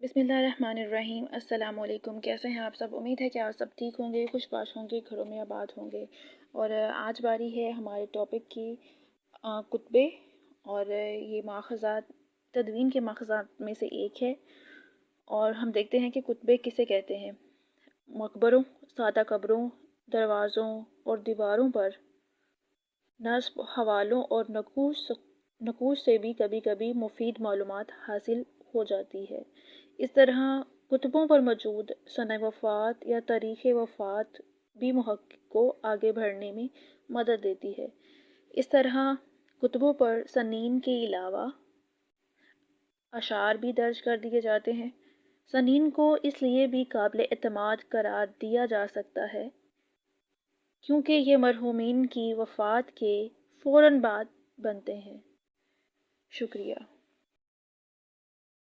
बिस्मिल्लाहिर्रहमानिर्रहीम। अस्सलाम वालेकुम। कैसे हैं आप सब? उम्मीद है कि आप सब ठीक होंगे, खुशबाश होंगे, घरों में आबाद होंगे। और आज बारी है हमारे टॉपिक की कुतबे। और ये माखज़ात तदवीन के माखज़ात में से एक है। और हम देखते हैं कि कुतबे किसे कहते हैं। मकबरों, सादा कब्रों, दरवाज़ों और दीवारों पर नस्ब, हवालों और नकूश से भी कभी कभी मुफीद मालूमात हासिल हो जाती है। इस तरह कुतुबों पर मौजूद सनद वफ़ात या तारीख़ वफ़ात भी मुहक्किक को आगे बढ़ने में मदद देती है। इस तरह कुतुबों पर सनीन के अलावा अशार भी दर्ज कर दिए जाते हैं। सनीन को इसलिए भी काबिल एतमाद करार दिया जा सकता है क्योंकि ये मरहूमीन की वफ़ात के फ़ौरन बाद बनते हैं। शुक्रिया।